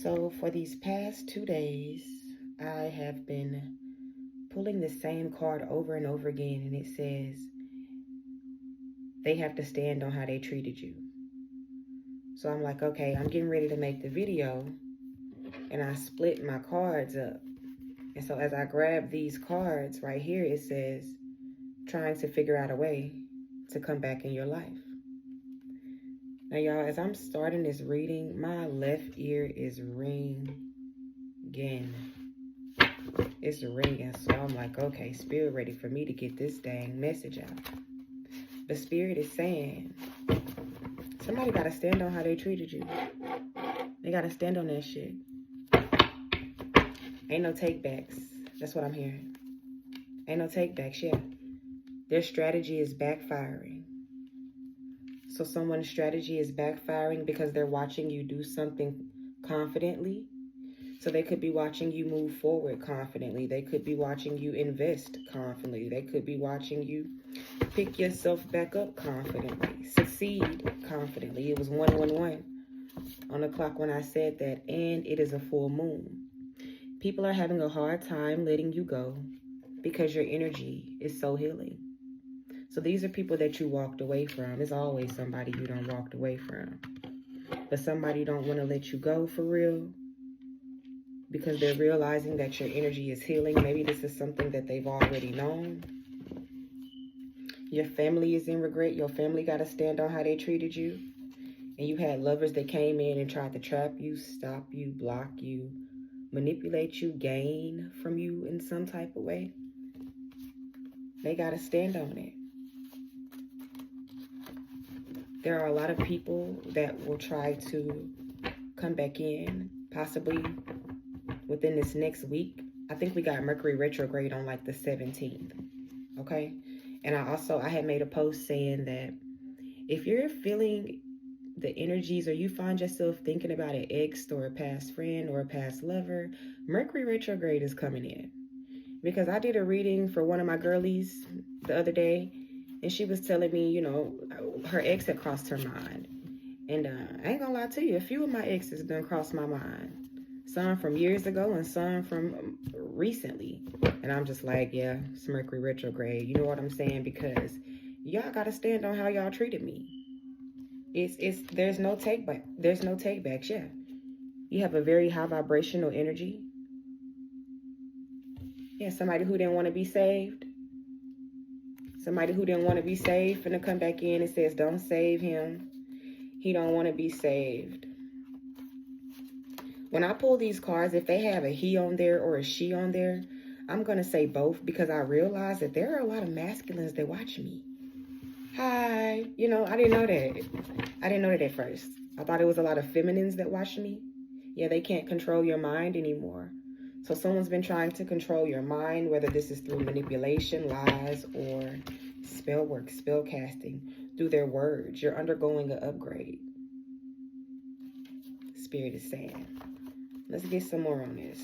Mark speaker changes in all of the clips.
Speaker 1: So for these past 2 days, I have been pulling the same card over and over again, and it says they have to stand on how they treated you. So I'm like, okay, I'm getting ready to make the video, and I split my cards up. And so as I grab these cards right here, it says trying to figure out a way to come back in your life. Now, y'all, as I'm starting this reading, my left ear is ringing. It's ringing, so I'm like, okay, Spirit ready for me to get this dang message out. The Spirit is saying, somebody got to stand on how they treated you. They got to stand on that shit. Ain't no takebacks. That's what I'm hearing. Ain't no takebacks, yeah. Their strategy is backfiring. So someone's strategy is backfiring because they're watching you do something confidently. So they could be watching you move forward confidently. They could be watching you invest confidently. They could be watching you pick yourself back up confidently, succeed confidently. It was 111 on the clock when I said that, and it is a full moon. People are having a hard time letting you go because your energy is so healing. So these are people that you walked away from. It's always somebody you done walked away from. But somebody don't want to let you go for real because they're realizing that your energy is healing. Maybe this is something that they've already known. Your family is in regret. Your family got to stand on how they treated you. And you had lovers that came in and tried to trap you, stop you, block you, manipulate you, gain from you in some type of way. They got to stand on it. There are a lot of people that will try to come back in, possibly within this next week. I think we got Mercury retrograde on like the 17th, okay? And I had made a post saying that if you're feeling the energies or you find yourself thinking about an ex or a past friend or a past lover, Mercury retrograde is coming in. Because I did a reading for one of my girlies the other day, and she was telling me, her ex had crossed her mind. And I ain't gonna lie to you, a few of my exes done crossed my mind. Some from years ago and some from recently. And I'm just like, yeah, it's Mercury retrograde. You know what I'm saying? Because y'all gotta stand on how y'all treated me. There's no take back. There's no take backs, yeah. You have a very high vibrational energy. Yeah, somebody who didn't want to be saved. Somebody who didn't want to be saved finna come back in and says, don't save him. He don't want to be saved. When I pull these cards, if they have a he on there or a she on there, I'm going to say both because I realize that there are a lot of masculines that watch me. Hi. I didn't know that. I didn't know that at first. I thought it was a lot of feminines that watch me. Yeah, they can't control your mind anymore. So someone's been trying to control your mind, whether this is through manipulation, lies, or spell work, spell casting, through their words. You're undergoing an upgrade. Spirit is saying. Let's get some more on this.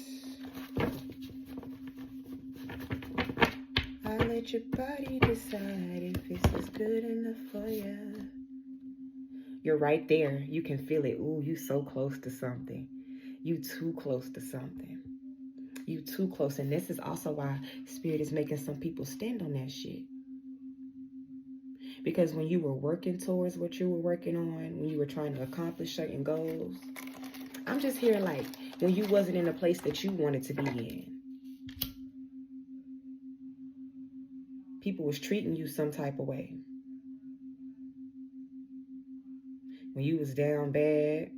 Speaker 1: I'll let your body decide if this is good enough for you. You're right there. You can feel it. Ooh, you so close to something. You too close to something. You too close. And this is also why Spirit is making some people stand on that shit. Because when you were working towards what you were working on, when you were trying to accomplish certain goals, I'm just hearing like when you wasn't in a place that you wanted to be in. People was treating you some type of way. When you was down bad,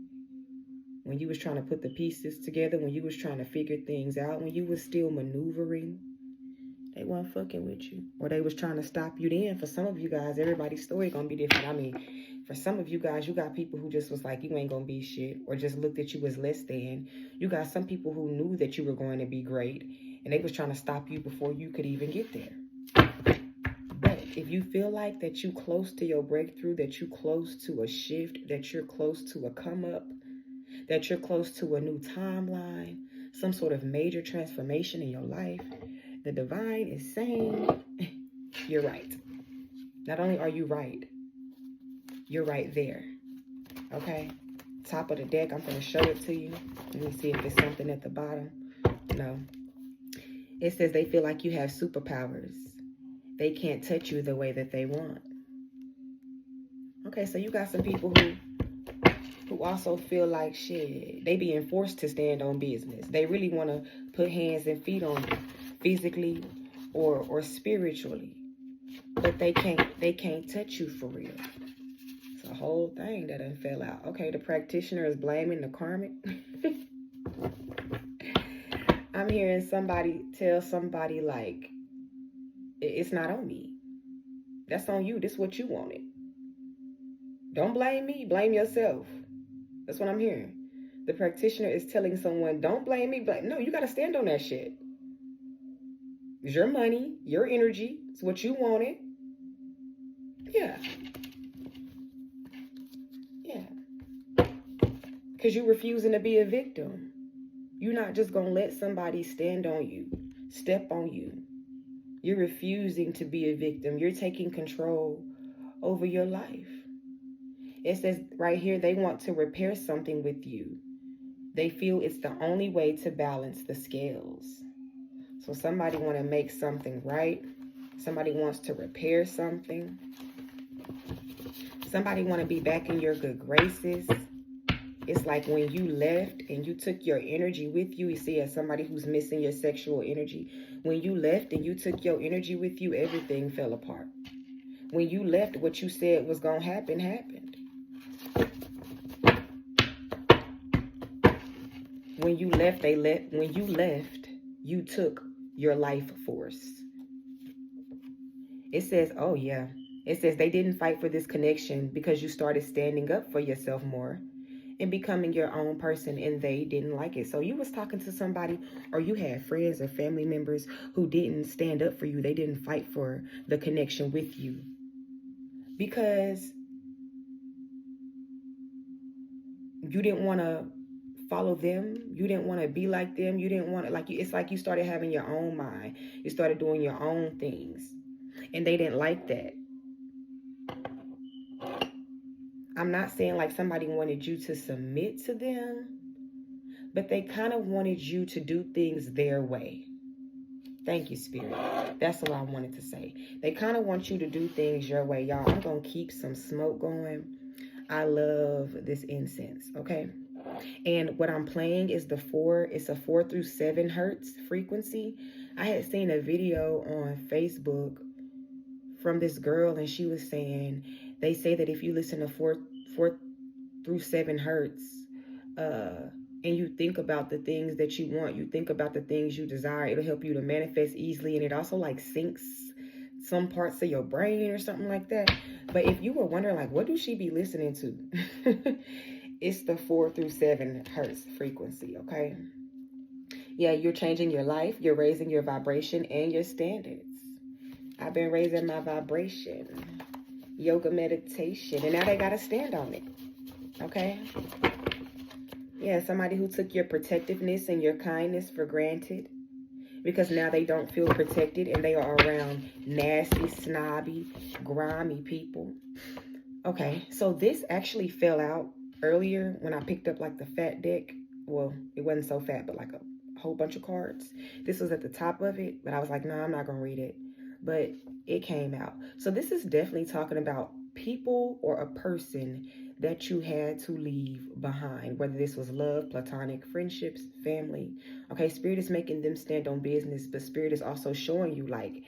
Speaker 1: when you was trying to put the pieces together, when you was trying to figure things out, when you was still maneuvering, they weren't fucking with you. Or they was trying to stop you then. For some of you guys, everybody's story gonna be different. I mean, for some of you guys, you got people who just was like, you ain't gonna be shit, or just looked at you as less than. You got some people who knew that you were going to be great, and they was trying to stop you before you could even get there. But if you feel like that you close to your breakthrough, that you close to a shift, that you're close to a come up, that you're close to a new timeline, some sort of major transformation in your life, the divine is saying, you're right. Not only are you right, you're right there. Okay? top of the deck. I'm going to show it to you. Let me see if it's something at the bottom. No. It says they feel like you have superpowers. They can't touch you the way that they want. Okay, so you got some people who also feel like shit. They being forced to stand on business. They really want to put hands and feet on you, physically or spiritually, but they can't touch you for real. It's a whole thing that done fell out. Okay, the practitioner is blaming the karmic. I'm hearing somebody tell somebody like, it's not on me. That's on you. This is what you wanted. Don't blame me. Blame yourself. That's what I'm hearing. The practitioner is telling someone, don't blame me. No, you got to stand on that shit. It's your money, your energy. It's what you wanted. Yeah. Yeah. Because you're refusing to be a victim. You're not just going to let somebody stand on you, step on you. You're refusing to be a victim. You're taking control over your life. It says right here, they want to repair something with you. They feel it's the only way to balance the scales. So somebody want to make something right. Somebody wants to repair something. Somebody want to be back in your good graces. It's like when you left and you took your energy with you. You see, as somebody who's missing your sexual energy. When you left and you took your energy with you, everything fell apart. When you left, what you said was going to happen, happened. When you left, they left. When you left, you took your life force. It says, oh yeah. It says they didn't fight for this connection because you started standing up for yourself more and becoming your own person, and they didn't like it. So you was talking to somebody, or you had friends or family members who didn't stand up for you. They didn't fight for the connection with you because you didn't want to follow them. You didn't want to be like them. You didn't want to, like, it's like you started having your own mind. You started doing your own things, and they didn't like that. I'm not saying like somebody wanted you to submit to them, but they kind of wanted you to do things their way. Thank you, Spirit. That's what I wanted to say. They kind of want you to do things your way. Y'all, I'm going to keep some smoke going. I love this incense, okay? And what I'm playing is it's a 4 through 7 hertz frequency. I had seen a video on Facebook from this girl, and she was saying, they say that if you listen to 4 through 7 hertz, and you think about the things that you want, you think about the things you desire, it'll help you to manifest easily. And it also like syncs some parts of your brain or something like that. But if you were wondering, like, what do she be listening to? It's the 4 through 7 hertz frequency, okay? Yeah, you're changing your life. You're raising your vibration and your standards. I've been raising my vibration. Yoga, meditation. And now they got to stand on it, okay? Yeah, somebody who took your protectiveness and your kindness for granted. Because now they don't feel protected and they are around nasty, snobby, grimy people. Okay, so this actually fell out earlier when I picked up like the fat deck. Well, it wasn't so fat, but like a whole bunch of cards. This was at the top of it, but I was like, no, I'm not going to read it. But it came out. So this is definitely talking about people or a person that you had to leave behind, whether this was love, platonic, friendships, family. Okay, Spirit is making them stand on business, but Spirit is also showing you like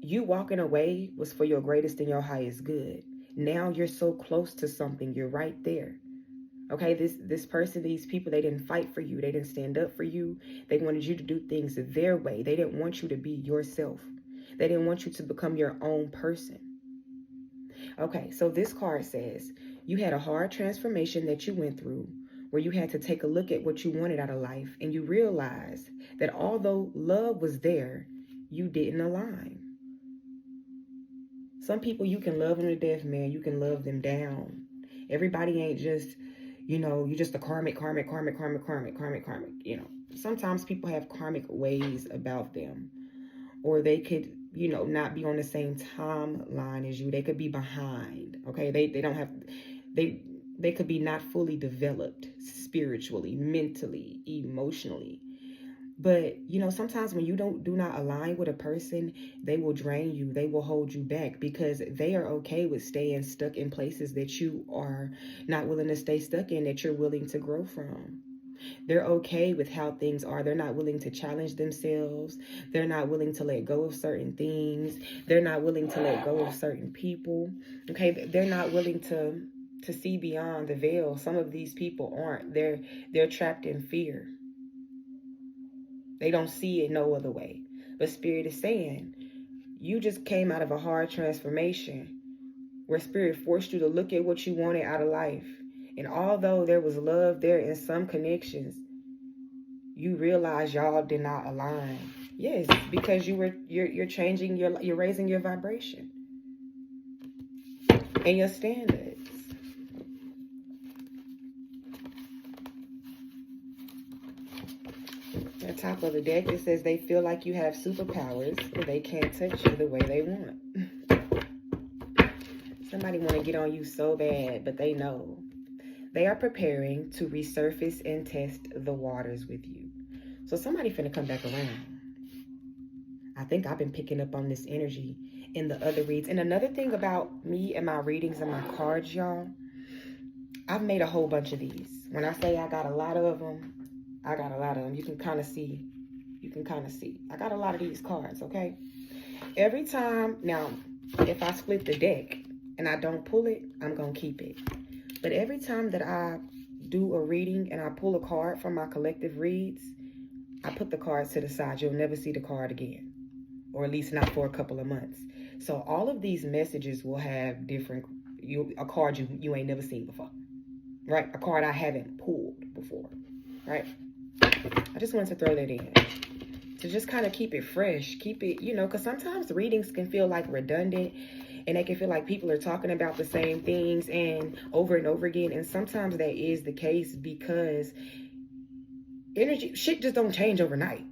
Speaker 1: you walking away was for your greatest and your highest good. Now you're so close to something. You're right there. Okay, this person, these people, they didn't fight for you. They didn't stand up for you. They wanted you to do things their way. They didn't want you to be yourself. They didn't want you to become your own person. Okay, so this card says you had a hard transformation that you went through where you had to take a look at what you wanted out of life, and you realized that although love was there, you didn't align. Some people you can love them to death, man. You can love them down. Everybody ain't just, you're just a karmic. You know, sometimes people have karmic ways about them, or they could, not be on the same timeline as you. They could be behind. Okay, they don't have, They could be not fully developed spiritually, mentally, emotionally. But, sometimes when you do not align with a person, they will drain you. They will hold you back because they are okay with staying stuck in places that you are not willing to stay stuck in, that you're willing to grow from. They're okay with how things are. They're not willing to challenge themselves. They're not willing to let go of certain things. They're not willing to let go of certain people. Okay, they're not willing to see beyond the veil. Some of these people aren't. They're trapped in fear. They don't see it no other way. But Spirit is saying, you just came out of a hard transformation where Spirit forced you to look at what you wanted out of life. And although there was love there in some connections, you realize y'all did not align. Yes, because you're changing you're raising your vibration and your standards. At the top of the deck, it says they feel like you have superpowers, but they can't touch you the way they want. Somebody want to get on you so bad, but they know. They are preparing to resurface and test the waters with you. So somebody finna come back around. I think I've been picking up on this energy in the other reads. And another thing about me and my readings and my cards, y'all, I've made a whole bunch of these. When I say I got a lot of them, I got a lot of them. You can kind of see. I got a lot of these cards, okay? Every time, now, if I split the deck and I don't pull it, I'm going to keep it. But every time that I do a reading and I pull a card from my collective reads, I put the cards to the side. You'll never see the card again, or at least not for a couple of months. So all of these messages will have different, a card you ain't never seen before, right? A card I haven't pulled before, right? I just wanted to throw that in to just kind of keep it fresh, keep it, because sometimes the readings can feel like redundant. And they can feel like people are talking about the same things and over again. And sometimes that is the case because shit just don't change overnight.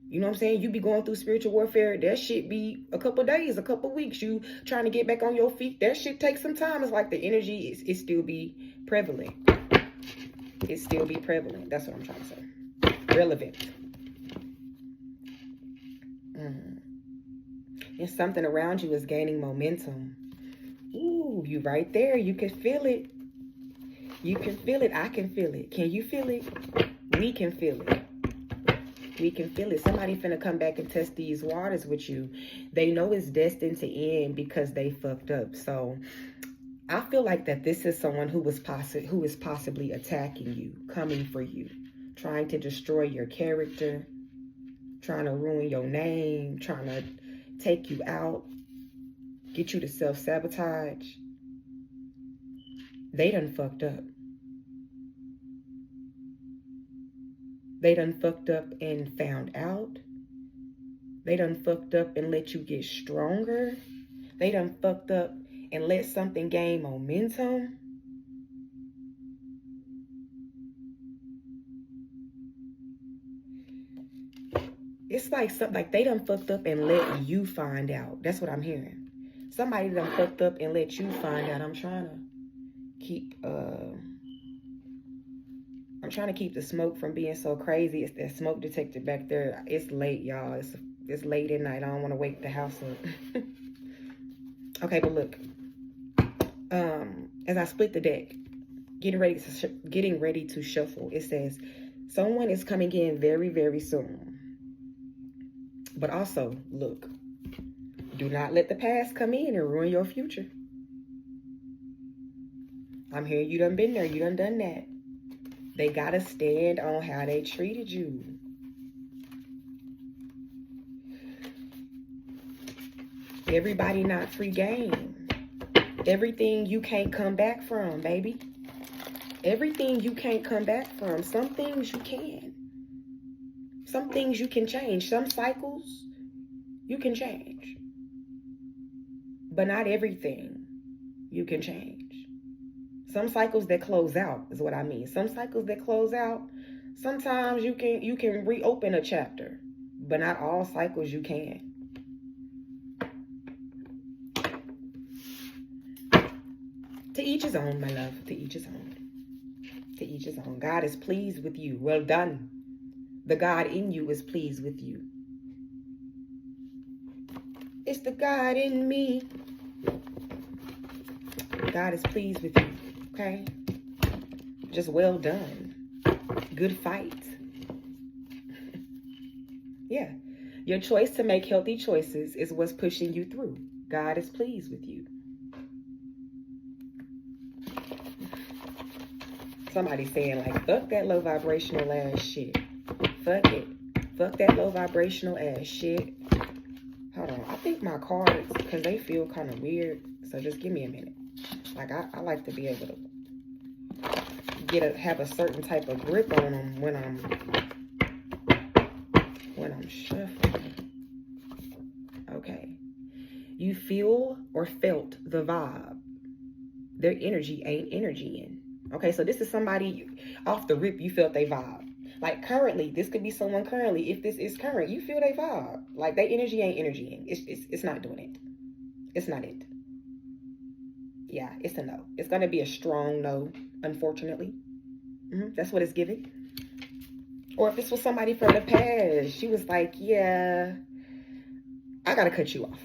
Speaker 1: You know what I'm saying? You be going through spiritual warfare. That shit be a couple days, a couple weeks. You trying to get back on your feet. That shit takes some time. It's like the energy is still be prevalent. It still be prevalent. That's what I'm trying to say. Relevant. And something around you is gaining momentum. Ooh, you right there. You can feel it. You can feel it. I can feel it. Can you feel it? We can feel it. We can feel it. Somebody finna come back and test these waters with you. They know it's destined to end because they fucked up. So I feel like that this is someone who is possibly attacking you, coming for you, trying to destroy your character, trying to ruin your name, trying to take you out, get you to self-sabotage. They done fucked up. They done fucked up and found out. They done fucked up and let you get stronger. They done fucked up and let something gain momentum. It's like they done fucked up and let you find out. That's what I'm hearing. Somebody done fucked up and let you find out. I'm trying to keep the smoke from being so crazy. It's that smoke detector back there. It's late, y'all. It's late at night. I don't want to wake the house up. Okay, but look. As I split the deck, getting ready to shuffle, it says someone is coming in very, very soon. But also, look, do not let the past come in and ruin your future. I'm hearing you done been there. You done that. They got to stand on how they treated you. Everybody not free game. Everything you can't come back from, baby. Everything you can't come back from. Some things you can. Some things you can change. Some cycles you can change. But not everything you can change. Some cycles that close out is what I mean. Some cycles that close out, sometimes you can reopen a chapter. But not all cycles you can. To each his own, my love. To each his own. To each his own. God is pleased with you. Well done. The God in you is pleased with you. It's the God in me. God is pleased with you. Okay? Just well done. Good fight. Yeah. Your choice to make healthy choices is what's pushing you through. God is pleased with you. Somebody's saying like, fuck that low vibrational ass shit. Fuck it. Fuck that low vibrational ass shit. Hold on. I think my cards, because they feel kind of weird. So just give me a minute. Like I like to be able to have a certain type of grip on them when I'm shuffling. Okay. You feel or felt the vibe. Their energy ain't energying. Okay, so this is somebody off the rip, you felt they vibe. Like currently, this could be someone currently. If this is current, you feel they vibe. Like their energy ain't energying. It's not doing it. It's not it. Yeah, it's a no. It's gonna be a strong no, unfortunately. That's what it's giving. Or if this was somebody from the past, she was like, yeah, I gotta cut you off.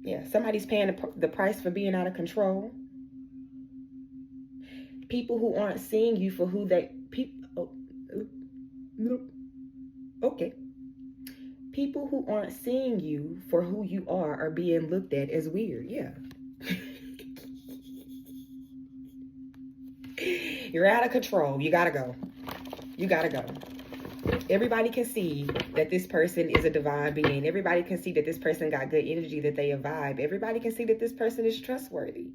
Speaker 1: Yeah, somebody's paying the price for being out of control. People who aren't seeing you for who they... Okay. People who aren't seeing you for who you are being looked at as weird. Yeah. You're out of control. You gotta go. You gotta go. Everybody can see that this person is a divine being. Everybody can see that this person got good energy, that they vibe. Everybody can see that this person is trustworthy.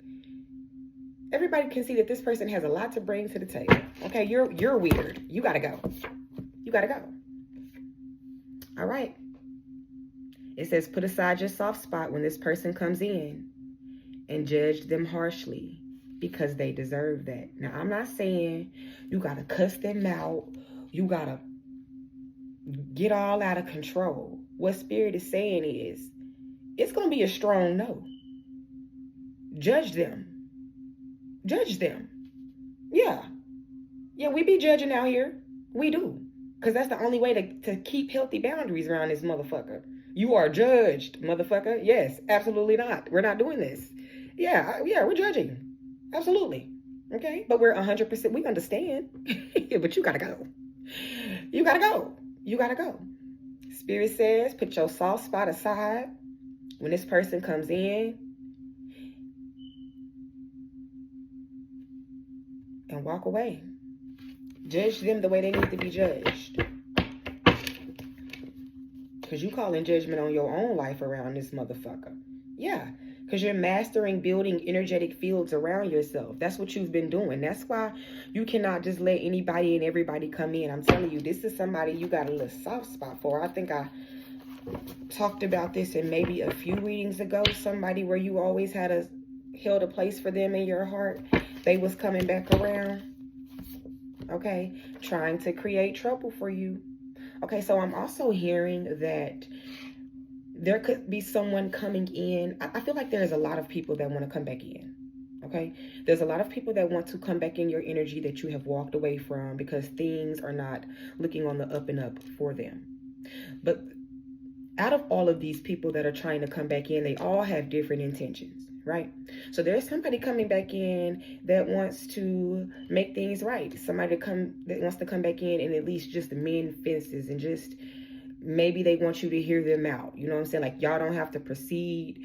Speaker 1: Everybody can see that this person has a lot to bring to the table. Okay, you're weird. You gotta go. You gotta go. All right. It says, put aside your soft spot when this person comes in and judge them harshly because they deserve that. Now, I'm not saying you gotta cuss them out. You gotta get all out of control. What Spirit is saying is, it's gonna be a strong no. Judge them. Judge them. Yeah. Yeah, we be judging out here. We do. Because that's the only way to keep healthy boundaries around this motherfucker. You are judged, motherfucker. Yes, absolutely not. We're not doing this. Yeah, we're judging. Absolutely. Okay? But we're 100%, we understand. But you gotta go. You gotta go. You gotta go. Spirit says, put your soft spot aside when this person comes in and walk away. Judge them the way they need to be judged. Because you calling judgment on your own life around this motherfucker. Yeah. Because you're mastering building energetic fields around yourself. That's what you've been doing. That's why you cannot just let anybody and everybody come in. I'm telling you, this is somebody you got a little soft spot for. I think I talked about this in maybe a few readings ago. Somebody where you always held a place for them in your heart. They was coming back around. Okay. Trying to create trouble for you. Okay. So I'm also hearing that there could be someone coming in. I feel like there's a lot of people that want to come back in. Okay. There's a lot of people that want to come back in your energy that you have walked away from because things are not looking on the up and up for them. But out of all of these people that are trying to come back in, they all have different intentions, right? So there's somebody coming back in that wants to make things right. Somebody that wants to come back in and at least just mend fences and just maybe they want you to hear them out. You know what I'm saying? Like y'all don't have to proceed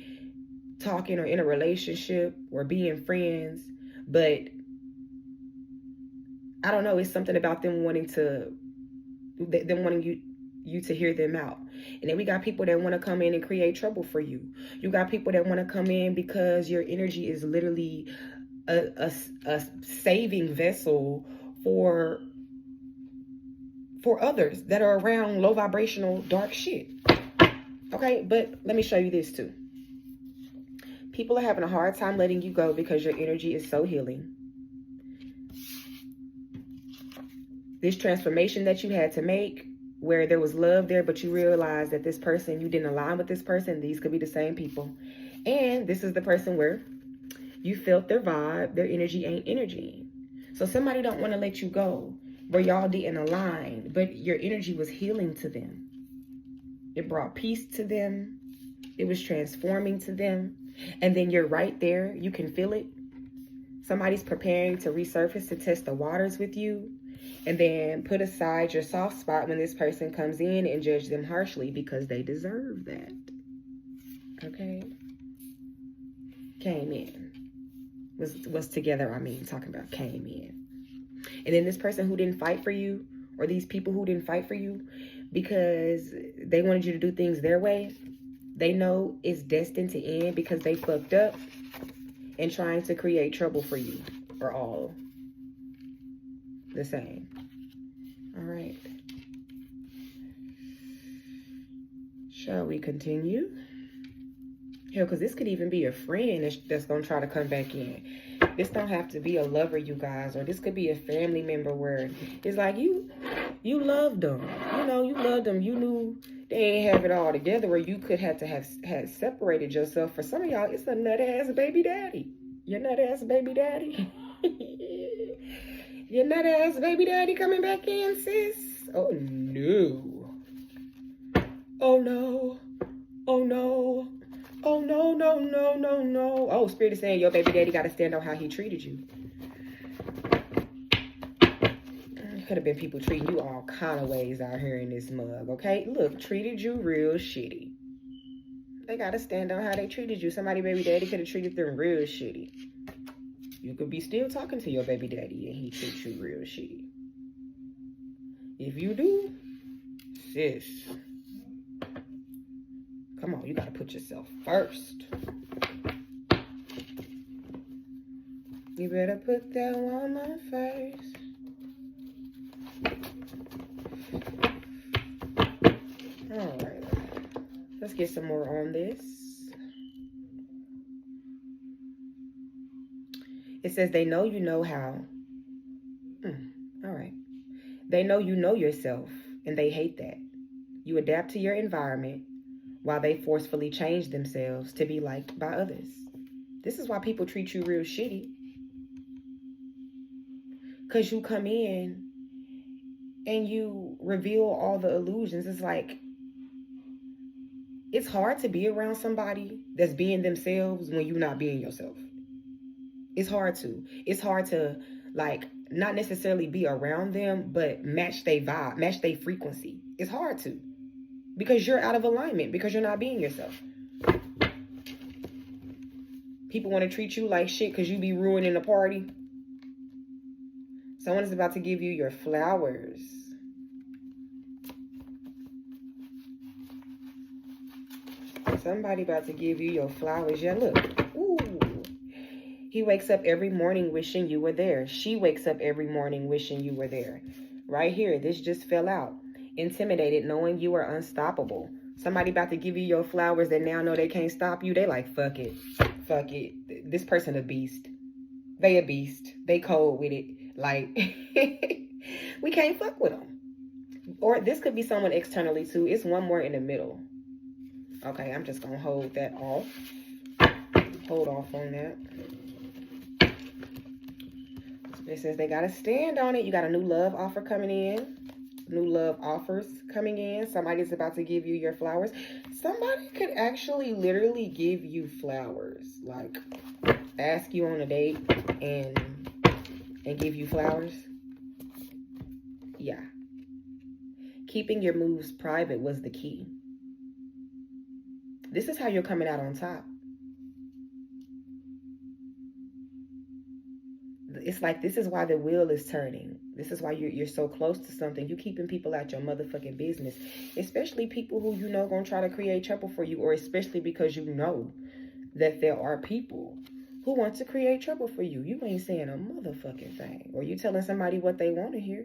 Speaker 1: talking or in a relationship or being friends, but I don't know. It's something about them wanting you to hear them out. And then we got people that want to come in and create trouble for you. You got people that want to come in because your energy is literally a saving vessel for others that are around low vibrational dark shit. Okay, but let me show you this too. People are having a hard time letting you go because your energy is so healing. This transformation that you had to make, where there was love there, but you realized that this person, you didn't align with this person. These could be the same people. And this is the person where you felt their vibe, their energy ain't energy. So somebody don't want to let you go, where y'all didn't align, but your energy was healing to them. It brought peace to them. It was transforming to them. And then you're right there. You can feel it. Somebody's preparing to resurface to test the waters with you. And then put aside your soft spot when this person comes in and judge them harshly because they deserve that. Okay? Came in. Was together, talking about came in. And then this person who didn't fight for you, or these people who didn't fight for you because they wanted you to do things their way, they know it's destined to end because they fucked up and trying to create trouble for you, or all the same. All right. Shall we continue? Hell, because this could even be a friend that's going to try to come back in. This don't have to be a lover, you guys. Or this could be a family member where it's like you loved them. You know, you loved them. You knew they ain't have it all together, or you could have had separated yourself. For some of y'all, it's a nut-ass baby daddy. Your nut-ass baby daddy. Your nut-ass baby daddy coming back in, sis. Oh, no. Oh, no. Oh, no. Oh, no, no, no, no, no. Oh, Spirit is saying your baby daddy got to stand on how he treated you. Could have been people treating you all kind of ways out here in this mug, okay? Look, treated you real shitty. They got to stand on how they treated you. Somebody baby daddy could have treated them real shitty. You could be still talking to your baby daddy and he treats you real shitty. If you do, sis, come on, you got to put yourself first. You better put that woman first. All right. Let's get some more on this. It says they know you know how. All right. They know you know yourself, and they hate that. You adapt to your environment while they forcefully change themselves to be liked by others. This is why people treat you real shitty. Because you come in and you reveal all the illusions. It's like, it's hard to be around somebody that's being themselves when you're not being yourself. It's hard to. It's hard to, like, not necessarily be around them, but match their vibe, match their frequency. It's hard to. Because you're out of alignment, because you're not being yourself. People want to treat you like shit because you be ruining the party. Someone is about to give you your flowers. Somebody about to give you your flowers. Yeah, look. Ooh. He wakes up every morning wishing you were there. She wakes up every morning wishing you were there. Right here, this just fell out. Intimidated, knowing you are unstoppable. Somebody about to give you your flowers that now know they can't stop you. They like, fuck it. Fuck it. This person a beast. They a beast. They cold with it. Like, we can't fuck with them. Or this could be someone externally too. It's one more in the middle. Okay, I'm just going to hold that off. Hold off on that. It says they got to stand on it. You got a new love offer coming in. New love offers coming in. Somebody's about to give you your flowers. Somebody could actually literally give you flowers. Like, ask you on a date and give you flowers. Yeah. Keeping your moves private was the key. This is how you're coming out on top. It's like, this is why the wheel is turning. This is why you're so close to something. You keeping people out your motherfucking business. Especially people who you know gonna try to create trouble for you. Or especially because you know that there are people who want to create trouble for you. You ain't saying a motherfucking thing. Or you telling somebody what they want to hear.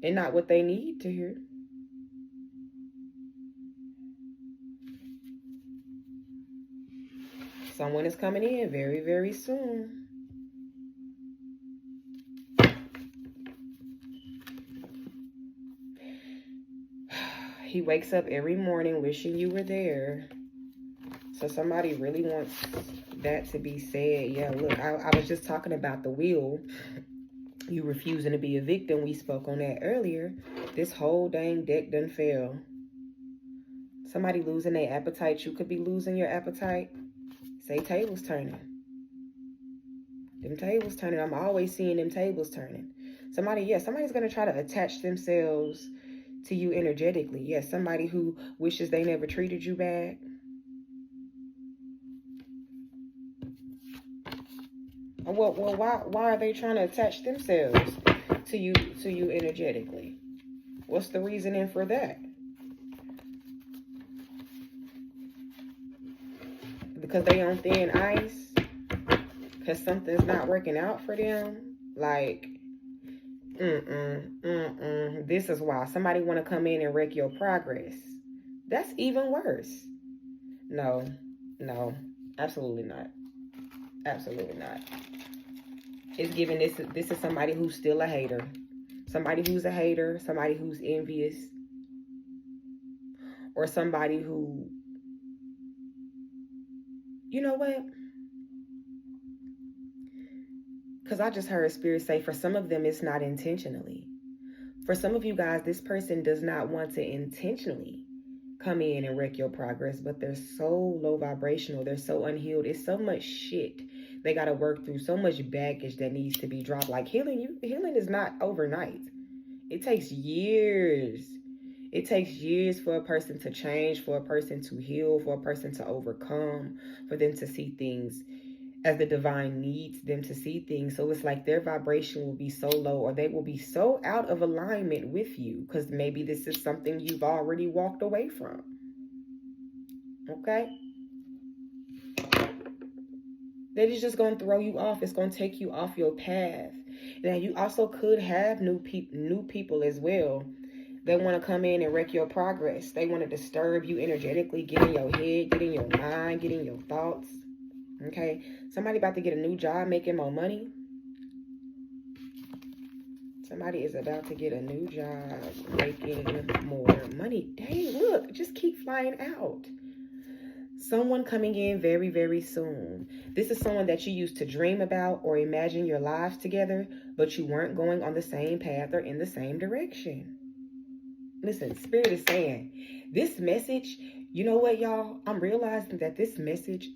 Speaker 1: And not what they need to hear. Someone is coming in very, very soon. He wakes up every morning wishing you were there. So somebody really wants that to be said. Yeah, look, I was just talking about the wheel. You refusing to be a victim. We spoke on that earlier. This whole dang deck done fell. Somebody losing their appetite. You could be losing your appetite. Say tables turning. Them tables turning. I'm always seeing them tables turning. Somebody's going to try to attach themselves to you energetically. Yes, somebody who wishes they never treated you bad. Well, why are they trying to attach themselves to you energetically? What's the reasoning for that? Because they on thin ice? Because something's not working out for them? Like, this is why somebody want to come in and wreck your progress. That's even worse. No, absolutely not. Absolutely not. It's giving this is somebody who's still a hater. Somebody who's a hater, somebody who's envious, or somebody who, you know what? Because I just heard Spirit say for some of them, it's not intentionally. For some of you guys, this person does not want to intentionally come in and wreck your progress, but they're so low vibrational. They're so unhealed. It's so much shit they got to work through, so much baggage that needs to be dropped. Like healing is not overnight. It takes years. It takes years for a person to change, for a person to heal, for a person to overcome, for them to see things as the divine needs them to see things. So it's like their vibration will be so low, or they will be so out of alignment with you, because maybe this is something you've already walked away from. Okay? That is just going to throw you off. It's going to take you off your path. Now, you also could have new people as well. They want to come in and wreck your progress. They want to disturb you energetically, get in your head, get in your mind, get in your thoughts. Okay? Somebody about to get a new job, making more money. Somebody is about to get a new job, making more money. Dang, look, just keep flying out. Someone coming in very, very soon. This is someone that you used to dream about or imagine your lives together, but you weren't going on the same path or in the same direction. Listen, Spirit is saying, this message, you know what, y'all? I'm realizing that this message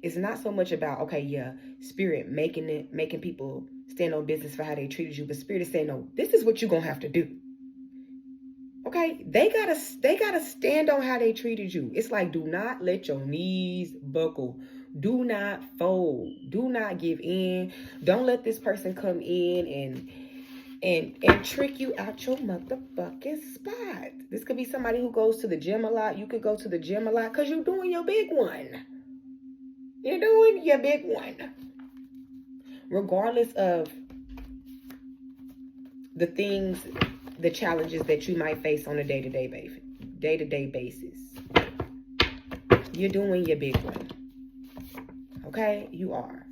Speaker 1: is not so much about, okay, yeah, Spirit making people stand on business for how they treated you, but Spirit is saying, no, this is what you're going to have to do. Okay, they gotta stand on how they treated you. It's like, do not let your knees buckle. Do not fold. Do not give in. Don't let this person come in and trick you out your motherfucking spot. This could be somebody who goes to the gym a lot. You could go to the gym a lot because you're doing your big one. You're doing your big one. Regardless of the things, the challenges that you might face on a day-to-day basis. You're doing your big one. Okay? You are.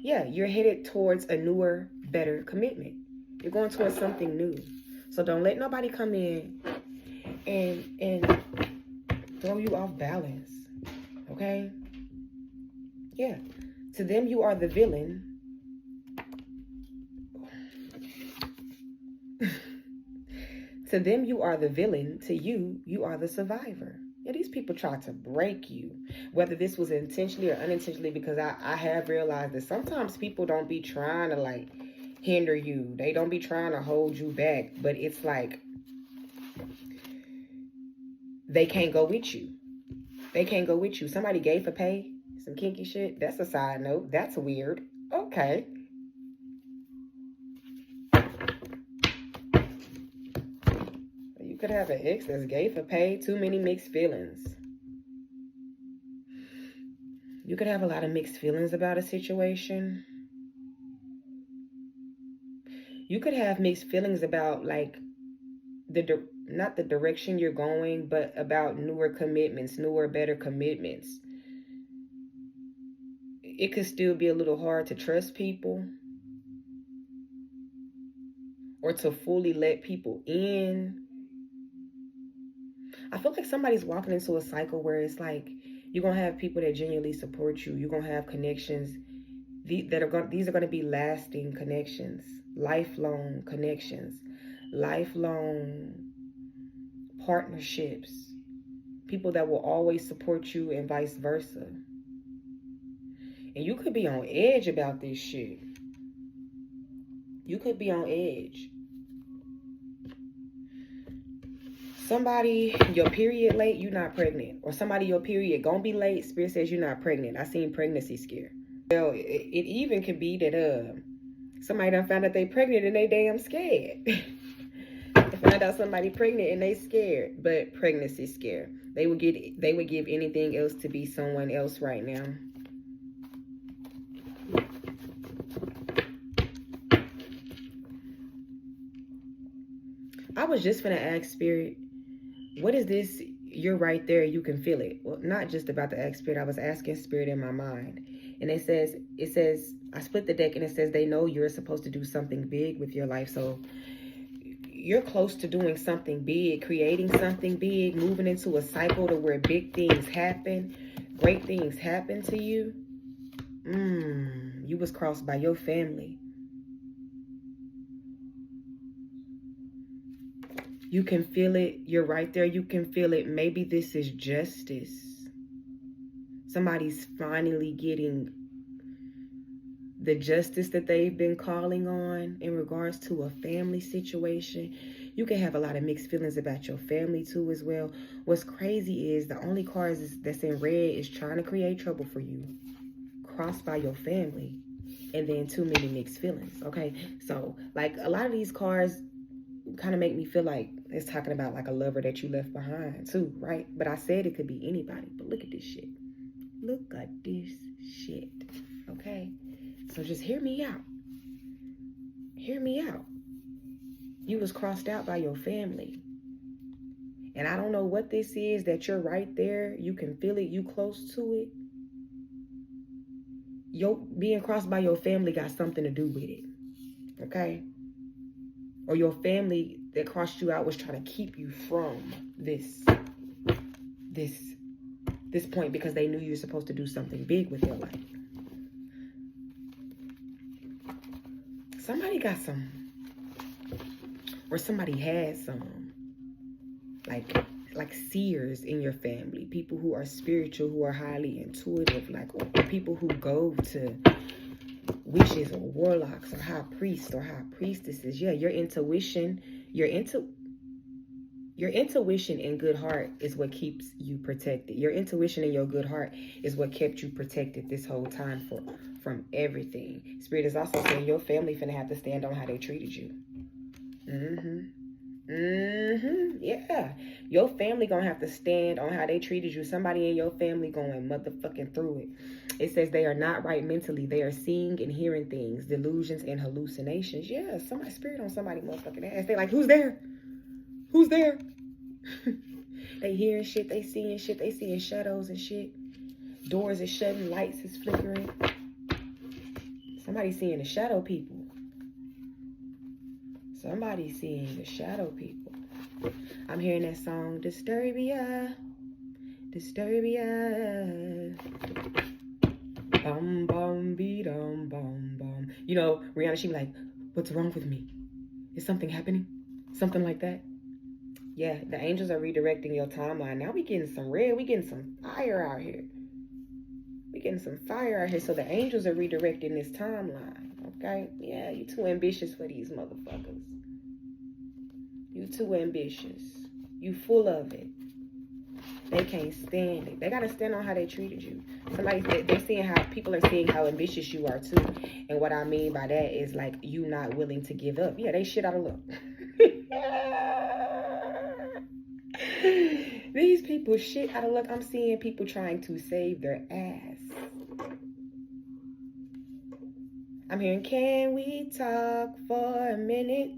Speaker 1: Yeah, you're headed towards a newer, better commitment. You're going towards something new. So don't let nobody come in and throw you off balance. Okay? Yeah. To them, you are the villain. To them, you are the villain. To you, you are the survivor. Yeah, these people try to break you, whether this was intentionally or unintentionally, because I have realized that sometimes people don't be trying to like hinder you. They don't be trying to hold you back, but it's like they can't go with you. They can't go with you. Somebody gay for pay, some kinky shit. That's a side note. That's weird. Okay. You could have an ex that's gay for pay. Too many mixed feelings. You could have a lot of mixed feelings about a situation. You could have mixed feelings about like not the direction you're going, but about newer commitments, newer, better commitments. It could still be a little hard to trust people or to fully let people in. I feel like somebody's walking into a cycle where it's like You're going to have people that genuinely support you. You're going to have connections these are going to be lasting connections, lifelong connections, lifelong partnerships, people that will always support you and vice versa. And you could be on edge about this shit. You could be on edge. Somebody, your period late, you're not pregnant. Or somebody, your period gonna be late, Spirit says you're not pregnant. I seen pregnancy scare. Well, it even could be that somebody done found out they pregnant and they damn scared. They found out somebody pregnant and they scared, but pregnancy scare. They would give anything else to be someone else right now. I was just gonna ask Spirit, what is this? You're right there, you can feel it. Well, not just about the ask Spirit. I was asking Spirit in my mind. And it says, I split the deck and it says they know you're supposed to do something big with your life. So you're close to doing something big, creating something big, moving into a cycle to where big things happen, great things happen to you. You was crossed by your family. You can feel it. You're right there. You can feel it. Maybe this is justice. Somebody's finally getting the justice that they've been calling on in regards to a family situation. You can have a lot of mixed feelings about your family too as well. What's crazy is the only card that's in red is trying to create trouble for you. Crossed by your family. And then too many mixed feelings. Okay. So like a lot of these cards kind of make me feel like it's talking about like a lover that you left behind too, right? But I said it could be anybody. But look at this shit. Look at this shit. Okay? So just hear me out. Hear me out. You was crossed out by your family. And I don't know what this is that you're right there. You can feel it. You close to it. Being crossed by your family got something to do with it. Okay? Or your family that crossed you out was trying to keep you from this point because they knew you were supposed to do something big with your life. Somebody got some, or somebody had some, like seers in your family, people who are spiritual, who are highly intuitive, like or people who go to witches or warlocks or high priests or high priestesses. Yeah, your intuition and good heart is what keeps you protected. Your intuition and your good heart is what kept you protected this whole time from everything. Spirit is also saying your family finna have to stand on how they treated you. Yeah. Your family gonna have to stand on how they treated you. Somebody in your family going motherfucking through it. It says they are not right mentally. They are seeing and hearing things, delusions and hallucinations. Yeah, somebody spirit on somebody motherfucking ass. They like, who's there? Who's there? They hearing shit, they seeing shit, they seeing shadows and shit. Doors is shutting, lights is flickering. Somebody seeing the shadow people. Somebody seeing the shadow people. I'm hearing that song, Disturbia. Disturbia. Bum, bum, be dum, bum, bum. You know, Rihanna, she be like, what's wrong with me? Is something happening? Something like that. Yeah, the angels are redirecting your timeline. Now we getting some red. We getting some fire out here. We getting some fire out here. So the angels are redirecting this timeline. Okay? Yeah, you too ambitious for these motherfuckers. You too ambitious. You full of it. They can't stand it. They gotta stand on how they treated you. They're seeing how people are seeing how ambitious you are too. And what I mean by that is like you not willing to give up. Yeah, they shit out of luck. These people shit out of luck. I'm seeing people trying to save their ass. I'm hearing, can we talk for a minute?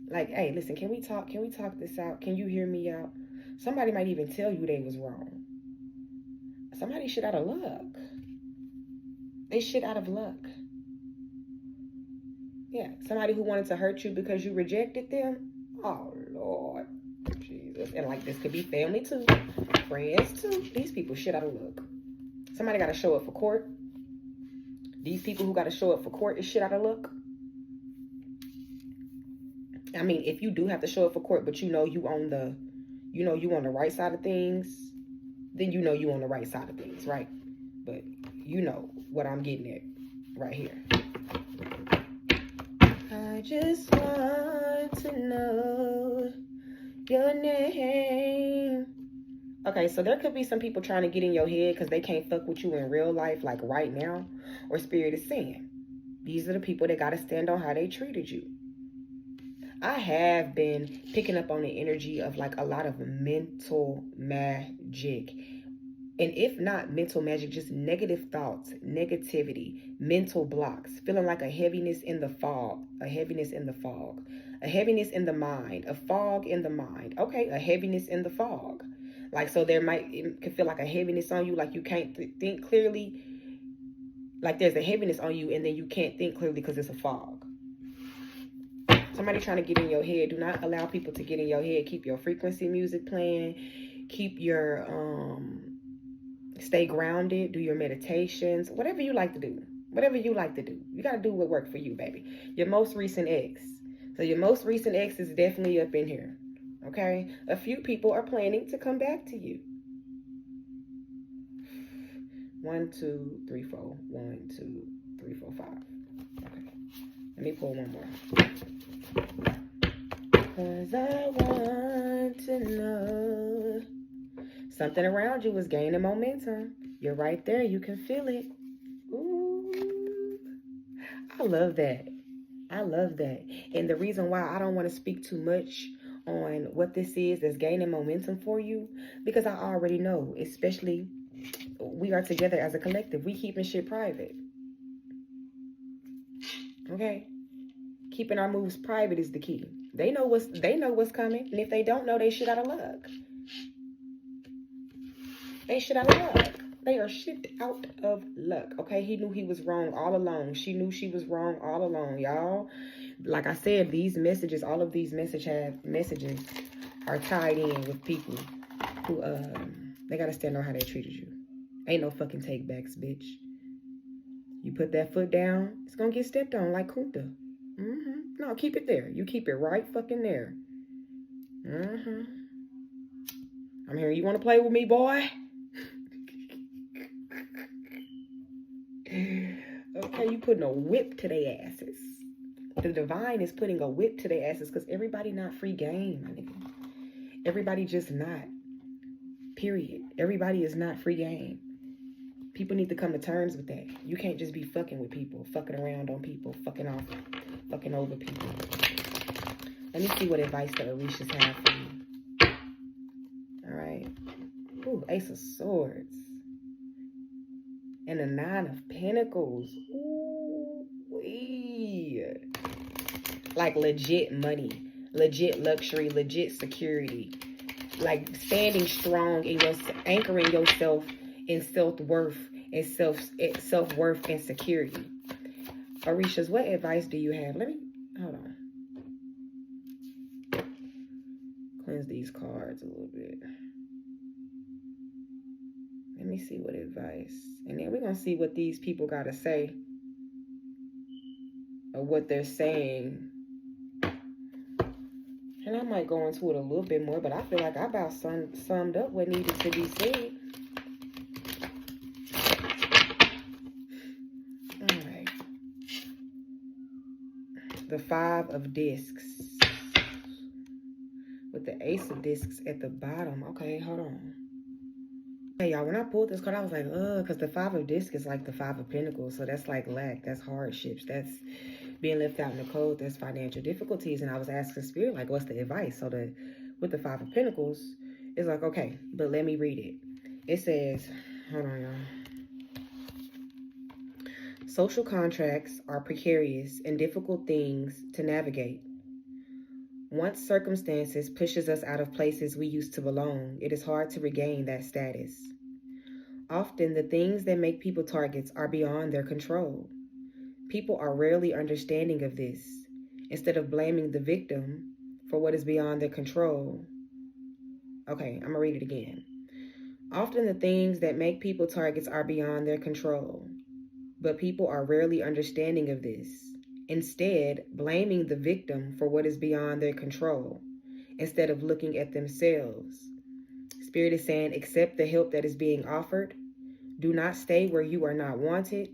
Speaker 1: Like, hey, listen, can we talk? Can we talk this out? Can you hear me out? Somebody might even tell you they was wrong. Somebody shit out of luck. They shit out of luck. Yeah, somebody who wanted to hurt you because you rejected them. Oh, Lord. Jesus. and like this could be family too, friends too. These people shit out of luck. Somebody got to show up for court. These people who got to show up for court is shit out of luck. I mean, if you do have to show up for court, but you on the right side of things, then you on the right side of things, right? But you know what I'm getting at right here. I just want to know your name. Okay, so there could be some people trying to get in your head because they can't fuck with you in real life, like right now, or Spirit is saying. These are the people that got to stand on how they treated you. I have been picking up on the energy of like a lot of mental magic. And if not mental magic, just negative thoughts, negativity, mental blocks, feeling like a heaviness in the fog, a heaviness in the fog, a heaviness in the mind, a fog in the mind. Okay, a heaviness in the fog. Like, so it could feel like a heaviness on you, like you can't think clearly. Like there's a heaviness on you and then you can't think clearly because it's a fog. Somebody trying to get in your head. Do not allow people to get in your head. Keep your frequency music playing. Keep your, stay grounded. Do your meditations. Whatever you like to do. Whatever you like to do. You got to do what works for you, baby. Your most recent ex. So your most recent ex is definitely up in here. Okay? A few people are planning to come back to you. 1, 2, 3, 4. 1, 2, 3, 4, 5. Okay. Let me pull one more. Cause I want to know. Something around you is gaining momentum. You're right there. You can feel it. Ooh. I love that. I love that. And the reason why I don't want to speak too much on what this is that's gaining momentum for you, because I already know, especially we are together as a collective. We keeping shit private. Okay? Keeping our moves private is the key. They know what's coming. And if they don't know, they shit out of luck. They shit out of luck. They are shit out of luck. Okay? He knew he was wrong all along. She knew she was wrong all along, y'all. Like I said, these messages, all of these messages are tied in with people who they gotta stand on how they treated you. Ain't no fucking take backs, bitch. You put that foot down, it's gonna get stepped on like Kunta. No, keep it there. You keep it right fucking there. I'm here. You want to play with me, boy? Okay, you putting a whip to their asses. The divine is putting a whip to their asses because everybody not free game, my nigga. Everybody just not. Period. Everybody is not free game. People need to come to terms with that. You can't just be fucking with people, fucking around on people, fucking off, fucking over people. Let me see what advice the Orishas have for you. All right. Ooh, Ace of Swords. And the 9 of Pentacles. Ooh, wee. Like legit money, legit luxury, legit security. Like standing strong in your, anchoring yourself in self-worth and self-worth and security. Orishas, what advice do you have? Hold on. Cleanse these cards a little bit. Let me see what advice. And then we're going to see what these people got to say. Or what they're saying. And I might go into it a little bit more, but I feel like I about summed up what needed to be said. All right. The 5 of Discs. With the Ace of Discs at the bottom. Okay, hold on. Hey, y'all, when I pulled this card, I was like, because the 5 of Discs is like the 5 of Pentacles. So that's like lack. That's hardships. That's being left out in the cold. That's financial difficulties. And I was asking Spirit, like, what's the advice? So with the 5 of Pentacles, it's like, okay, but let me read it. It says, hold on, y'all. Social contracts are precarious and difficult things to navigate. Once circumstances pushes us out of places we used to belong, it is hard to regain that status. Often the things that make people targets are beyond their control. People are rarely understanding of this. Instead of blaming the victim for what is beyond their control, Okay, I'm going to read it again. Often the things that make people targets are beyond their control, but people are rarely understanding of this, instead blaming the victim for what is beyond their control, instead of looking at themselves. Spirit is saying, accept the help that is being offered. Do not stay where you are not wanted.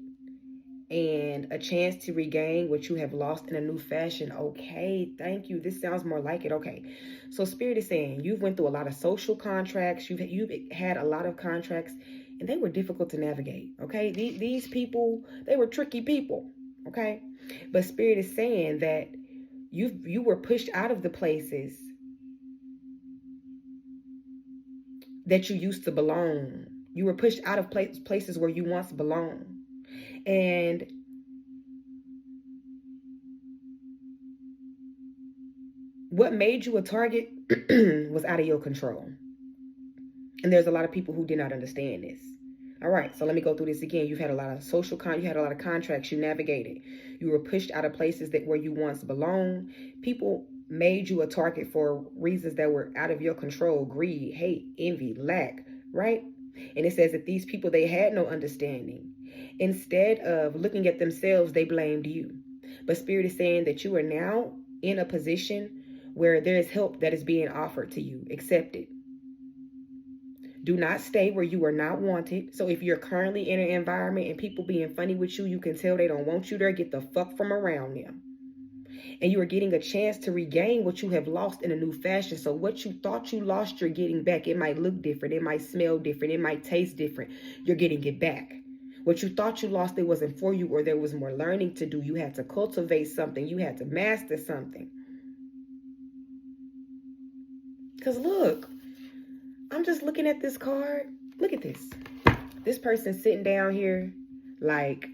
Speaker 1: And a chance to regain what you have lost in a new fashion. Okay, thank you. This sounds more like it. Okay, so Spirit is saying you've went through a lot of social contracts. You've had a lot of contracts, and they were difficult to navigate. Okay, these people, they were tricky people. Okay, but Spirit is saying that you were pushed out of the places that you used to belong. You were pushed out of places where you once belonged. And what made you a target was out of your control. And there's a lot of people who did not understand this. All right, so let me go through this again. You've had a lot of you had a lot of contracts you navigated. You were pushed out of places that where you once belonged. People made you a target for reasons that were out of your control: greed, hate, envy, lack, right? And it says that these people, they had no understanding. Instead of looking at themselves, they blamed you. But Spirit is saying that you are now in a position where there is help that is being offered to you. Accept it. Do not stay where you are not wanted. So if you're currently in an environment and people being funny with you, you can tell they don't want you there, get the fuck from around them. And you are getting a chance to regain what you have lost in a new fashion. So what you thought you lost, you're getting back. It might look different. It might smell different. It might taste different. You're getting it back. What you thought you lost, it wasn't for you, or there was more learning to do. You had to cultivate something. You had to master something. Because look, I'm just looking at this card. Look at this. This person sitting down here like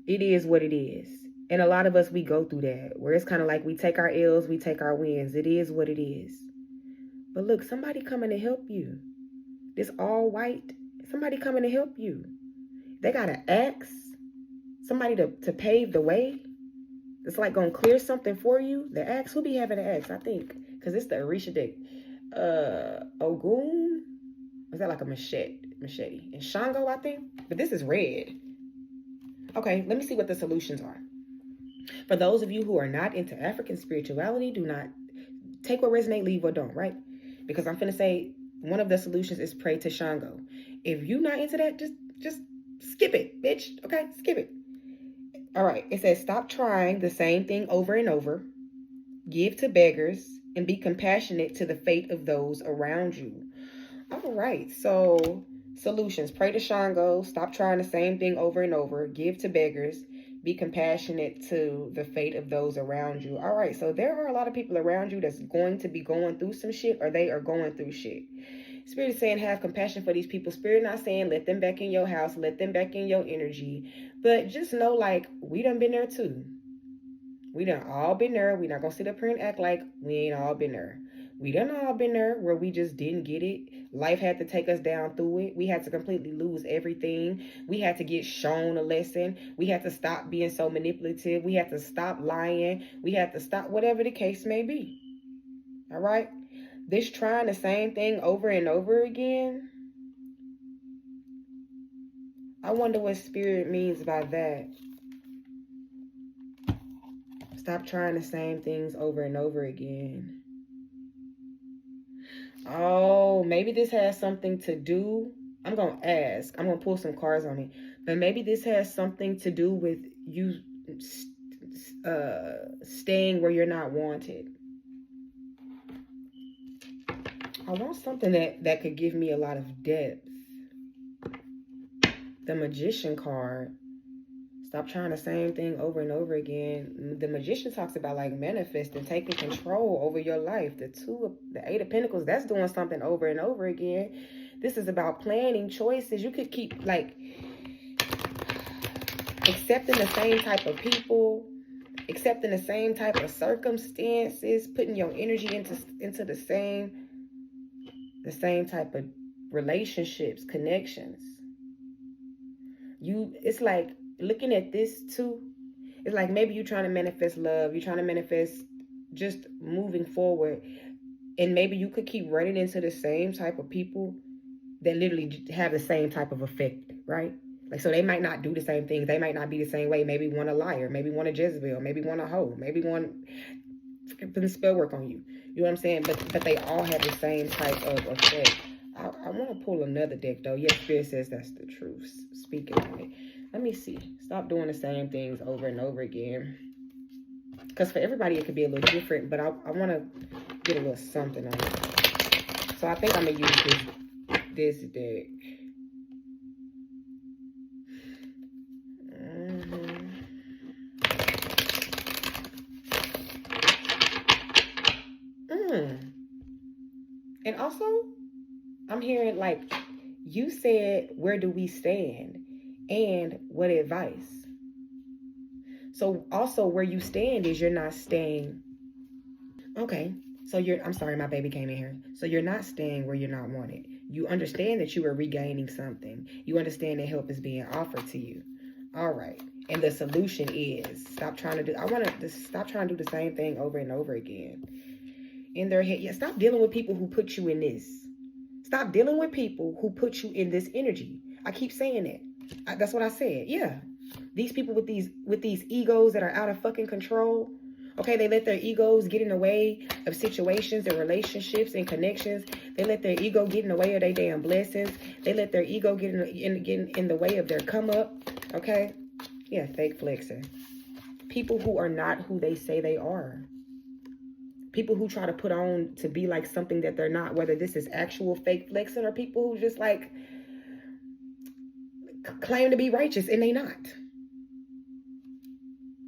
Speaker 1: it is what it is. And a lot of us, we go through that where it's kind of like we take our L's, we take our wins. It is what it is. But look, somebody coming to help you. This all white, somebody coming to help you. They got an axe, somebody to pave the way. It's like going to clear something for you. The axe, who be having an axe? I think, because it's the Orisha deck. Ogun, is that like a machete? And Shango, I think, but this is red. Okay, let me see what the solutions are. For those of you who are not into African spirituality, do not take what resonate, leave what don't, right? Because I'm finna say one of the solutions is pray to Shango. If you not into that, just skip it, bitch. Okay, skip it. All right, it says stop trying the same thing over and over. Give to beggars and be compassionate to the fate of those around you. All right, so solutions. Pray to Shango. Stop trying the same thing over and over. Give to beggars. Be compassionate to the fate of those around you. All right, so there are a lot of people around you that's going to be going through some shit, or they are going through shit. Spirit is saying have compassion for these people. Spirit not saying let them back in your house, let them back in your energy. But just know, like, we done been there too. We done all been there. We not gonna sit up here and act like we ain't all been there. We done all been there where we just didn't get it. Life had to take us down through it. We had to completely lose everything. We had to get shown a lesson. We had to stop being so manipulative. We had to stop lying. We had to stop whatever the case may be. All right? This trying the same thing over and over again, I wonder what Spirit means by that. Stop trying the same things over and over again. Oh, maybe this has something to do. I'm going to ask. I'm going to pull some cards on it. But maybe this has something to do with you staying where you're not wanted. I want something that could give me a lot of depth. The Magician card. Stop trying the same thing over and over again. The Magician talks about like manifesting, taking control over your life. The Eight of Pentacles, that's doing something over and over again. This is about planning choices. You could keep like accepting the same type of people, accepting the same type of circumstances, putting your energy into the same type of relationships, connections. It's like looking at this too. It's like maybe you're trying to manifest love. You're trying to manifest just moving forward. And maybe you could keep running into the same type of people that literally have the same type of effect, right? Like, so they might not do the same things. They might not be the same way. Maybe one a liar, maybe one a Jezebel, maybe one a hoe, maybe one putting spell work on you. You know what I'm saying? But they all have the same type of effect. I want to pull another deck, though. Yes, Spirit says that's the truth. Speaking of it. Let me see. Stop doing the same things over and over again. Because for everybody, it could be a little different. But I want to get a little something on it. So I think I'm going to use this deck. And also, I'm hearing, like, you said, where do we stand? And what advice? So also where you stand is you're not staying. Okay. So I'm sorry, my baby came in here. So you're not staying where you're not wanted. You understand that you are regaining something. You understand that help is being offered to you. All right. And the solution is stop trying to do the same thing over and over again. In their head. Yeah, stop dealing with people who put you in this. Stop dealing with people who put you in this energy. I keep saying that. That's what I said. Yeah. These people with these egos that are out of fucking control. Okay, they let their egos get in the way of situations and relationships and connections. They let their ego get in the way of their damn blessings. They let their ego get in the way of their come up. Okay? Yeah, fake flexing. People who are not who they say they are. People who try to put on to be like something that they're not, whether this is actual fake flexing or people who just like claim to be righteous and they not.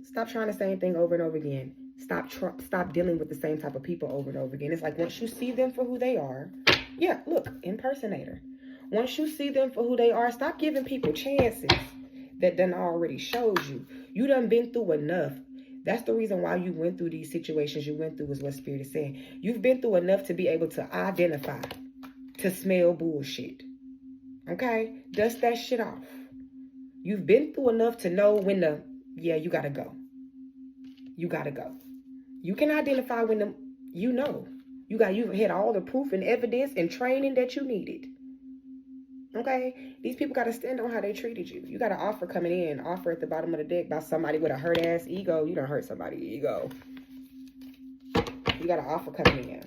Speaker 1: Stop trying the same thing over and over again. Stop dealing with the same type of people over and over again. It's like once you see them for who they are, yeah, look, impersonator. Once you see them for who they are, stop giving people chances that done already shows you. You done been through enough. That's the reason why you went through these situations you went through is what Spirit is saying. You've been through enough to be able to identify, to smell bullshit. Okay? Dust that shit off. You've been through enough to know when you gotta go. You gotta go. You can identify when you've had all the proof and evidence and training that you needed. Okay? These people got to stand on how they treated you. You got an offer coming in, offer at the bottom of the deck by somebody with a hurt-ass ego. You done hurt somebody's ego. You got an offer coming in.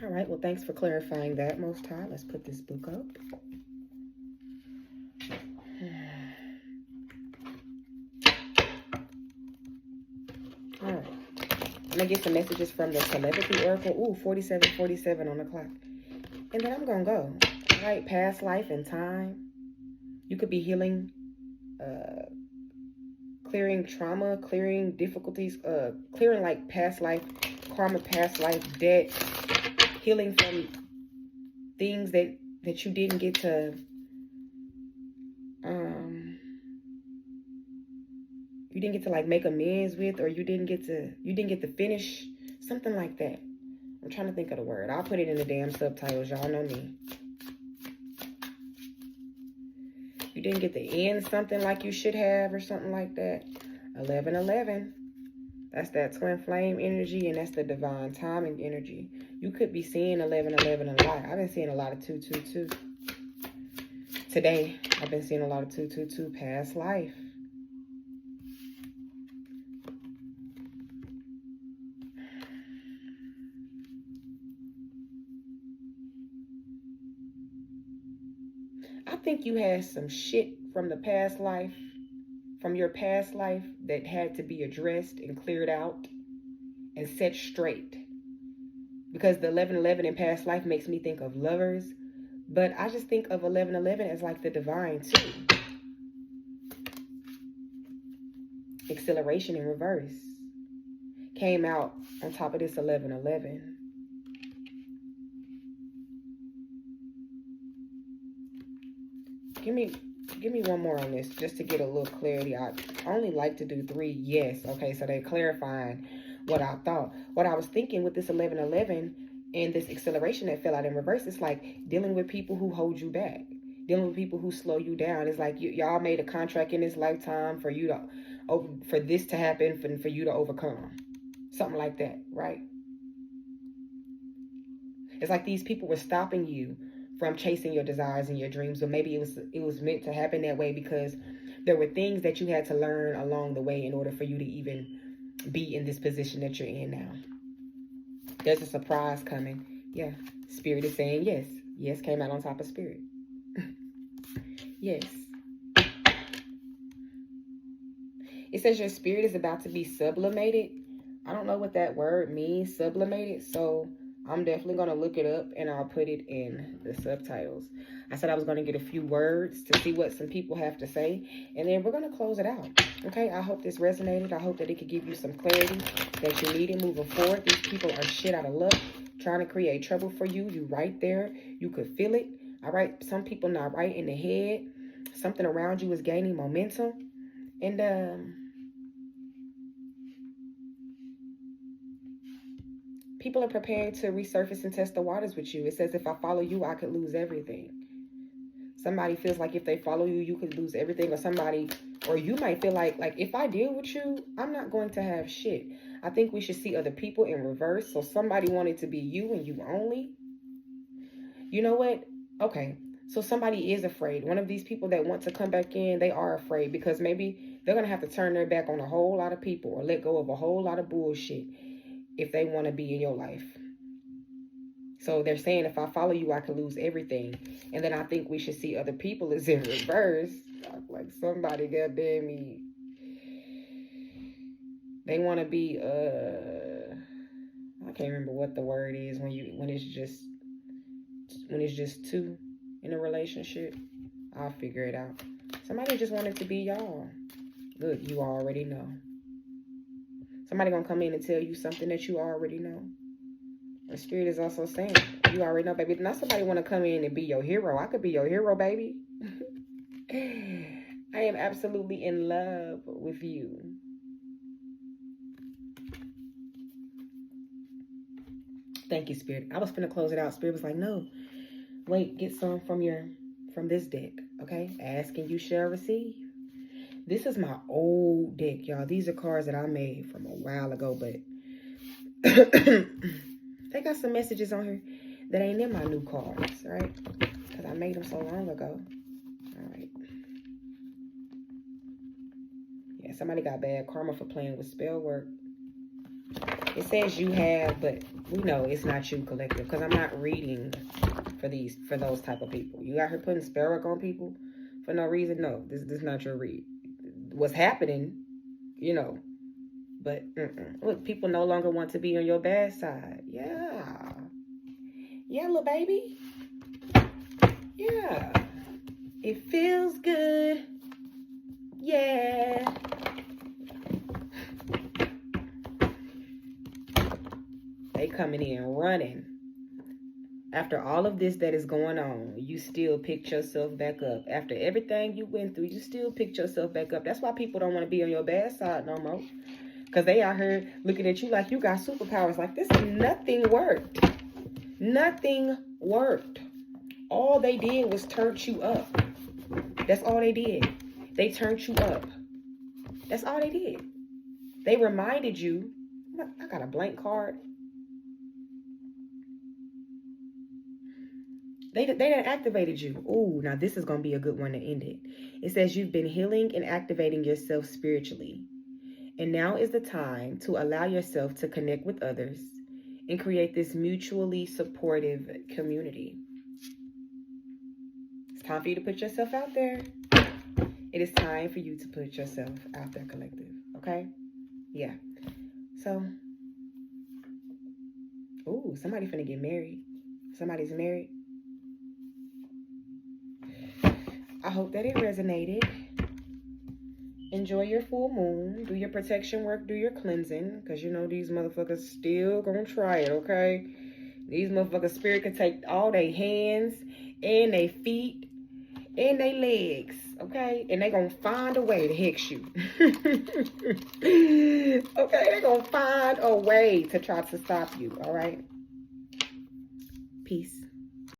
Speaker 1: All right. Well, thanks for clarifying that, Most High. Let's put this book up. All right. I'm going to get some messages from the Telepathy Oracle. Ooh, 4747 on the clock. And then I'm going to go. All right, past life and time. You could be healing, clearing trauma, clearing difficulties, clearing like past life, karma, past life, debt, healing from things that you didn't get to, like make amends with, or you didn't get to finish, something like that. I'm trying to think of the word. I'll put it in the damn subtitles. Y'all know me. You didn't get to end something like you should have or something like that. 1111. That's that twin flame energy, and that's the divine timing energy. You could be seeing 1111 a lot. I've been seeing a lot of 222. Today, I've been seeing a lot of 222 past life. I think you had some shit from the past life, from your past life, that had to be addressed and cleared out and set straight. Because the 1111 in past life makes me think of lovers, but I just think of 1111 as like the divine too. Acceleration in reverse came out on top of this 1111. Give me one more on this just to get a little clarity. I only like to do 3. Yes. Okay. So they're clarifying what I thought. What I was thinking with this 1111 and this acceleration that fell out in reverse, it's like dealing with people who hold you back, dealing with people who slow you down. It's like y'all made a contract in this lifetime for you to, for this to happen, for you to overcome. Something like that. Right. It's like these people were stopping you from chasing your desires and your dreams, but maybe it was meant to happen that way because there were things that you had to learn along the way in order for you to even be in this position that you're in now. There's a surprise coming. Yeah, Spirit is saying yes. Yes came out on top of Spirit. Yes. It says your spirit is about to be sublimated. I don't know what that word means, sublimated. So I'm definitely going to look it up and I'll put it in the subtitles. I said I was going to get a few words to see what some people have to say. And then we're going to close it out. Okay, I hope this resonated. I hope that it could give you some clarity that you needed moving forward. These people are shit out of luck, trying to create trouble for you. You right there. You could feel it. All right, some people not right in the head. Something around you is gaining momentum. And people are prepared to resurface and test the waters with you. It says, if I follow you, I could lose everything. Somebody feels like if they follow you, you could lose everything. Or you might feel like if I deal with you, I'm not going to have shit. I think we should see other people in reverse. So somebody wanted to be you and you only. You know what? Okay. So somebody is afraid. One of these people that want to come back in, they are afraid because maybe they're going to have to turn their back on a whole lot of people or let go of a whole lot of bullshit if they want to be in your life. So they're saying, if I follow you, I could lose everything. And then I think we should see other people as in reverse. Like somebody, goddamn me. They want to be, I can't remember what the word is when it's just two in a relationship. I'll figure it out. Somebody just wanted to be y'all. Look, you already know. Somebody gonna come in and tell you something that you already know. The Spirit is also saying, you already know, baby. Not somebody want to come in and be your hero. I could be your hero, baby. I am absolutely in love with you. Thank you, Spirit. I was finna close it out. Spirit was like, no. Wait, get some from this deck. Okay? Ask and you shall receive. This is my old deck, y'all. These are cards that I made from a while ago, but they got some messages on here that ain't in my new cards, right? Because I made them so long ago. All right. Yeah, somebody got bad karma for playing with spell work. It says you have, but we know it's not you, collective, because I'm not reading for those type of people. You out here putting spell work on people for no reason? No, this is not your read. What's happening, you know. But look, people no longer want to be on your bad side. Yeah. Yeah, little baby. Yeah. It feels good. Yeah. They coming in running. After all of this that is going on, you still picked yourself back up. After everything you went through, you still picked yourself back up. That's why people don't want to be on your bad side no more. Because they out here looking at you like you got superpowers. Like this, nothing worked. Nothing worked. All they did was turn you up. That's all they did. They turned you up. That's all they did. They reminded you. I got a blank card. They done activated you. Ooh, now this is going to be a good one to end it. It says you've been healing and activating yourself spiritually. And now is the time to allow yourself to connect with others and create this mutually supportive community. It's time for you to put yourself out there. It is time for you to put yourself out there, collective. Okay? Yeah. So, ooh, somebody finna get married. Somebody's married. I hope that it resonated. Enjoy your full moon. Do your protection work. Do your cleansing. Because you know these motherfuckers still gonna try it, okay? These motherfuckers spirit can take all their hands and their feet and their legs, okay? And they gonna find a way to hex you. Okay? They gonna find a way to try to stop you, all right? Peace.